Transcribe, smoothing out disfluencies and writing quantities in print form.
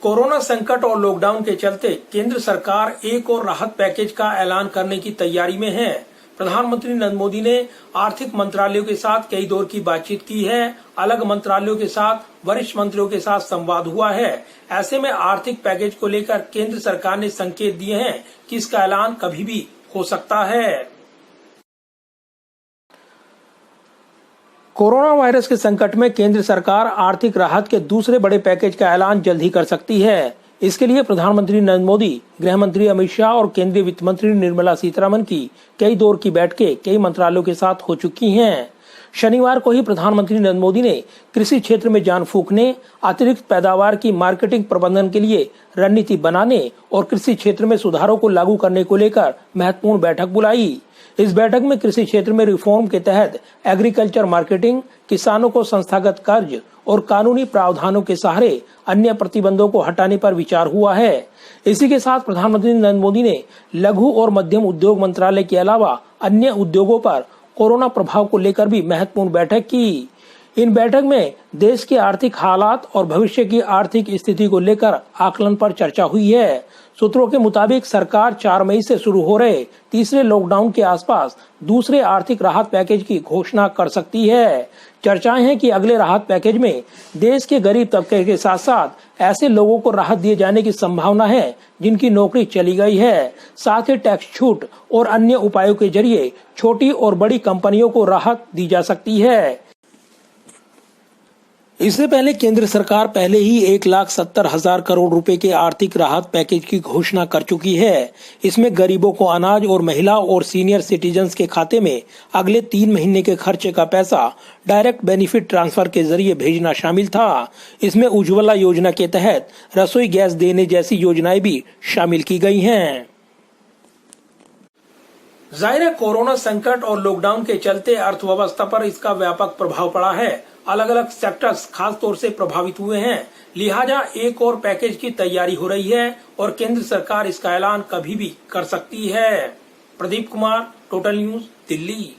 Corona संकट और lockdown के चलते केंद्र सरकार एक और राहत पैकेज का ऐलान करने की तैयारी में है। प्रधानमंत्री नरेंद्र मोदी ने आर्थिक मंत्रालयों के साथ कई दौर की बातचीत की है। अलग मंत्रालयों के साथ वरिष्ठ मंत्रियों के साथ संवाद हुआ है। ऐसे में आर्थिक पैकेज को लेकर केंद्र सरकार ने संकेत दिए हैं कि इसका ऐलान कभी भी हो सकता है। कोरोना वायरस के संकट में केंद्र सरकार आर्थिक राहत के दूसरे बड़े पैकेज का ऐलान जल्द ही कर सकती है। इसके लिए प्रधानमंत्री नरेंद्र मोदी, गृह मंत्री अमित शाह और केंद्रीय वित्त मंत्री निर्मला सीतारमण की कई दौर की बैठकें कई मंत्रालयों के साथ हो चुकी हैं। शनिवार को ही प्रधानमंत्री नरेंद्र मोदी ने कृषि क्षेत्र में जान फूंकने, अतिरिक्त पैदावार की मार्केटिंग प्रबंधन के लिए रणनीति बनाने और कृषि क्षेत्र में सुधारों को लागू करने को लेकर महत्वपूर्ण बैठक बुलाई। इस बैठक में कृषि क्षेत्र में रिफॉर्म के तहत एग्रीकल्चर मार्केटिंग, किसानों को संस्थागत कर्ज और कानूनी प्रावधानों के सहारे अन्य प्रतिबंधों को हटाने पर विचार हुआ है। इसी के साथ प्रधानमंत्री नरेंद्र मोदी ने लघु और मध्यम उद्योग मंत्रालय के अलावा अन्य उद्योगों पर कोरोना प्रभाव को लेकर भी महत्वपूर्ण बैठक की। इन बैठक में देश के आर्थिक हालात और भविष्य की आर्थिक स्थिति को लेकर आकलन पर चर्चा हुई है। सूत्रों के मुताबिक सरकार 4 मई से शुरू हो रहे तीसरे लॉकडाउन के आसपास दूसरे आर्थिक राहत पैकेज की घोषणा कर सकती है। चर्चाएं हैं कि अगले राहत पैकेज में देश के गरीब तबके के साथ साथ ऐसे लोगों को राहत दिए जाने की संभावना है जिनकी नौकरी चली गई है। साथ ही टैक्स छूट और अन्य उपायों के जरिए छोटी और बड़ी कंपनियों को राहत दी जा सकती है। इससे पहले केंद्र सरकार पहले ही 1,70,000 करोड़ रुपए के आर्थिक राहत पैकेज की घोषणा कर चुकी है। इसमें गरीबों को अनाज और महिला और सीनियर सिटीजन्स के खाते में अगले 3 महीने के खर्चे का पैसा डायरेक्ट बेनिफिट ट्रांसफर के जरिए भेजना शामिल था। इसमें उज्ज्वला योजना के तहत रसोई गैस देने जैसी योजनाएं भी शामिल की गई हैं। जाहिर है, कोरोना संकट और लॉकडाउन के चलते अर्थव्यवस्था पर इसका व्यापक प्रभाव पड़ा है। अलग अलग सेक्टर्स खास तौर से प्रभावित हुए हैं। लिहाजा एक और पैकेज की तैयारी हो रही है और केंद्र सरकार इसका ऐलान कभी भी कर सकती है। Pradeep Kumar, total news, Delhi.